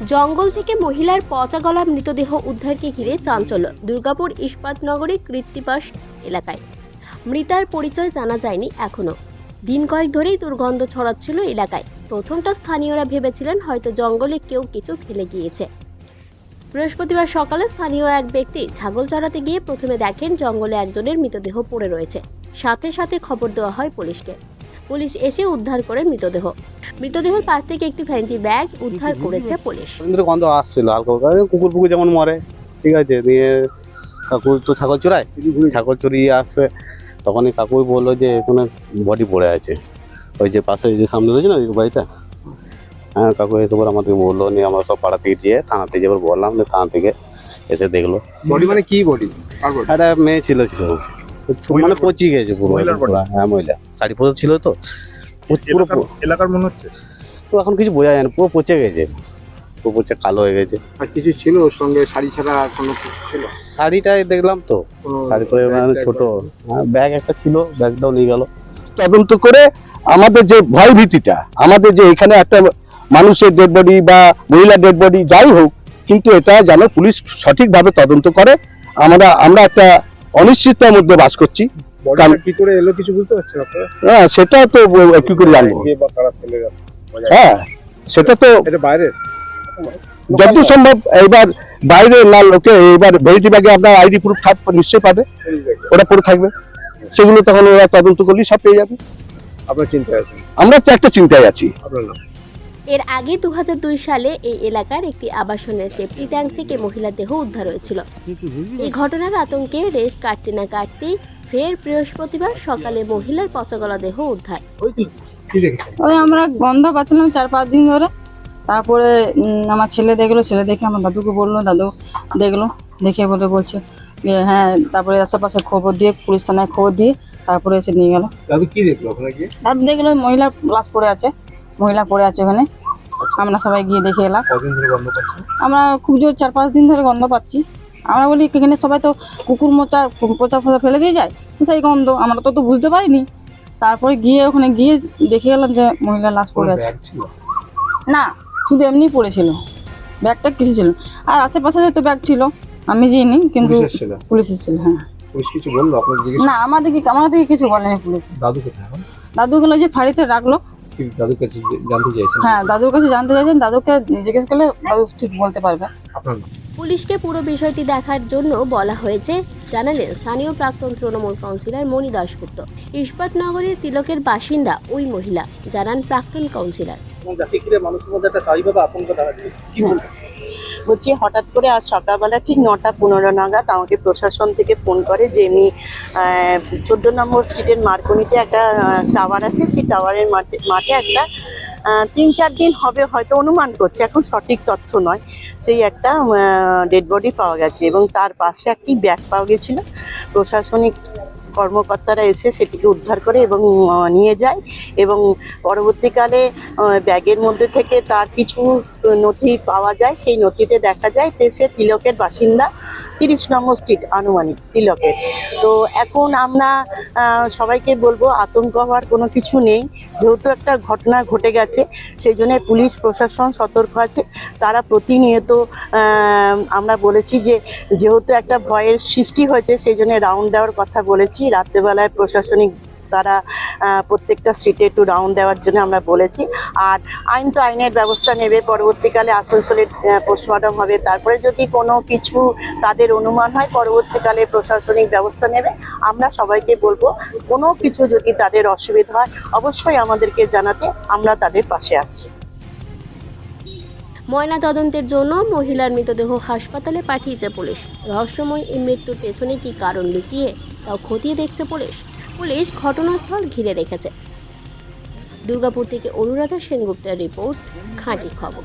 জঙ্গল থেকে মহিলার পচা গলা মৃতদেহ উদ্ধারকে ঘিরে চাঞ্চল্য দুর্গাপুর ইস্পাতনগরী কৃত্তিবাস এলাকায়। মৃতার পরিচয় জানা যায়নি এখনো। দিন কয়েক ধরেই দুর্গন্ধ ছড়াচ্ছিল এলাকায়। প্রথমটা স্থানীয়রা ভেবেছিলেন হয়তো জঙ্গলে কেউ কিছু ফেলে গিয়েছে। বৃহস্পতিবার সকালে স্থানীয় এক ব্যক্তি ছাগল চড়াতে গিয়ে প্রথমে দেখেন জঙ্গলে একজনের মৃতদেহ পড়ে রয়েছে। সাথে সাথে খবর দেওয়া হয় পুলিশকে। পুলিশ এসে উদ্ধার করে মৃতদেহের পাশ থেকে একটি ফ্যান্টি ব্যাগ উদ্ধার করেছে পুলিশ। গন্ধ আসছিল হালকা, কুকুর পুকুর যেমন মরে, ঠিক আছে। দিয়ে কাকু তো ছাগল চড়ায়, ছাগল চড়িয়ে আসছে, তখনই কাকুই বললো যে এখানে বডি পড়ে আছে, ওই যে পাশে যে সামনে রয়েছে না ওই বাড়িটা। হ্যাঁ, কাকু এসে আমাদের বললো, নিয়ে আমরা সব পাড়া থেকে যেয়ে থানাতে যেবার বললাম, থানা থেকে এসে দেখলো। বডি মানে কি বডি? একটা মেয়ে ছিল মানে পচি গেছে পুরো। হ্যাঁ, মহিলা, শাড়ি পরে ছিল তো পুরো এলাকার মনে হচ্ছে। তো এখন কিছু বোঝা যায় না, পুরো পচে গেছে, পুরো পচে কালো হয়ে গেছে। আর কিছু ছিল ওর সঙ্গে? শাড়ি ছাড়া আর কোনো কিছু ছিল? শাড়িটাই দেখলাম তো, শাড়ি পরে ছোট ব্যাগ একটা ছিল, ব্যাগটাও নিয়ে গেল। তদন্ত করে আমাদের যে ভয় ভীতিটা, আমাদের যে এখানে একটা মানুষের ডেড বডি বা মহিলা ডেড বডি যাই হোক, কিন্তু এটা যেন পুলিশ সঠিকভাবে তদন্ত করে। আমরা একটা অনিশ্চয়তার মধ্যে বাস করছি। কি করে এলো কিছু বুঝতে পারছেন আপনারা? হ্যাঁ, সেটা তো কি করে জানবো? হ্যাঁ, সেটা তো বাইরে যতদূর সম্ভব। এইবার বাইরে না লোকে, এবার ভেরিটি ব্যাগে আপনার আইডি প্রুফ নিশ্চয়ই পাবে, ওটা পড়ে থাকবে, সেগুলো তখন ওরা তদন্ত করলেই সব পেয়ে যাবে। আপনার চিন্তায় আছেন? আমরা তো একটা চিন্তায় আছি। এর আগে 2002 সালে এই এলাকার একটি আবাসনের সেফটি ট্যাঙ্ক থেকে মহিলার দেহ উদ্ধার হয়েছিল। এই ঘটনার আতঙ্কে রেশ কাটতে না কাটতেই ফের বৃহস্পতিবার সকালে মহিলার পচা গলা দেহ উদ্ধার। ওই আমরা গন্ধ পাচ্ছিলাম 4-5 দিন ধরে। তারপরে আমার ছেলে দেখলো, ছেলে দেখে আমার দাদুকে বললো, দাদু দেখলো, দেখে বলছে যে হ্যাঁ। তারপরে আশেপাশে খবর দিয়ে, পুলিশ থানায় খবর দিয়ে তারপরে এসে নিয়ে গেল। দাদু কি দেখলো ওখানে গিয়ে? দাদু দেখলো মহিলা লাশ পড়ে আছে, ওখানে। আমরা সবাই গিয়ে দেখে এলাম। কদিন ধরে গন্ধ পাচ্ছেন? আমরা খুব জোর 4-5 দিন ধরে গন্ধ পাচ্ছি। আমরা বলি এখানে সবাই তো কুকুর পচা ফেলে দিয়ে যায়, সেই গন্ধ আমরা তো বুঝতে পারিনি। তারপরে ওখানে গিয়ে দেখে গেলাম যে মহিলার লাশ পড়ে আছে। না, শুধু এমনি পড়েছিল, ব্যাগটা কিছু ছিল। আর আশেপাশে তো ব্যাগ ছিল, আমি জানি, কিন্তু পুলিশ এসেছিল। হ্যাঁ, পুলিশ কিছু বললো আপনাদের? না, আমাদেরকে কিছু বলেনি পুলিশ। দাদু কোথায় এখন? দাদু গেলো যে ফাঁড়িতে রাখলো। দাদুর কাছে জানতে চাইছেন? হ্যাঁ, দাদুর কাছে জানতে চাইছেন, দাদুকে জিজ্ঞেস করলে দাদু ঠিক বলতে পারবে। আপনার পুলিশকে পুরো বিষয়টি দেখার জন্য বলা হয়েছে, জানালেন স্থানীয় প্রাক্তন তৃণমূল কাউন্সিলর মণি দাশগুপ্ত। ইস্পাতনগরীর তিলকের বাসিন্দা ওই মহিলা জানান প্রাক্তন কাউন্সিলর। বলছি, হঠাৎ করে আজ সকালবেলা ঠিক 9:15 নাগাদ আমাকে প্রশাসন থেকে ফোন করে যে আমি 14 নম্বর স্ট্রিটের মার্কনিতে একটা টাওয়ার আছে, সেই টাওয়ারের মাঠে একটা 3-4 দিন হবে হয়তো, অনুমান করছে, এখন সঠিক তথ্য নয়, সেই একটা ডেড বডি পাওয়া গেছে এবং তার পাশে একটি ব্যাগ পাওয়া গেছিলো। প্রশাসনিক কর্মকর্তারা এসে সেটিকে উদ্ধার করে এবং নিয়ে যায় এবং পরবর্তীকালে ব্যাগের মধ্যে থেকে তার কিছু নথি পাওয়া যায়। সেই নথিতে দেখা যায় সে তিলকের বাসিন্দা, 30 নম্বর স্ট্রিট আনুমানিক তিলকের। তো এখন আমরা সবাইকে বলবো আতঙ্ক হওয়ার কোনো কিছু নেই, যেহেতু একটা ঘটনা ঘটে গেছে, সেই জন্য পুলিশ প্রশাসন সতর্ক আছে। তারা প্রতিনিয়ত, আমরা বলেছি যে যেহেতু একটা ভয়ের সৃষ্টি হয়েছে, সেই জন্য রাউন্ড দেওয়ার কথা বলেছি। রাত্রেবেলায় প্রশাসনিক তারা প্রত্যেকটা স্ট্রিটে একটু রাউন্ড দেওয়ার জন্য আমরা বলেছি। আর আইন তো আইনের ব্যবস্থা নেবে, পরবর্তীকালে আসানসোলের পোস্টমর্টম হবে, তারপরে যদি কোনো কিছু তাদের অনুমান হয় পরবর্তীকালে প্রশাসনিক ব্যবস্থা নেবে। আমরা সবাইকে বলবো কোনো কিছু যদি তাদের অসুবিধা হয় অবশ্যই আমাদেরকে জানাতে, আমরা তাদের পাশে আছি। ময়না তদন্তের জন্য মহিলার মৃতদেহ হাসপাতালে পাঠিয়েছে পুলিশ। রহস্যময় এই মৃত্যুর পেছনে কি কারণ লুকিয়ে তাও খতিয়ে দেখছে পুলিশ। ঘটনাস্থল ঘিরে রেখেছে। দুর্গাপুর থেকে অনুরাধা সেনগুপ্তের রিপোর্ট, খাঁটি খবর।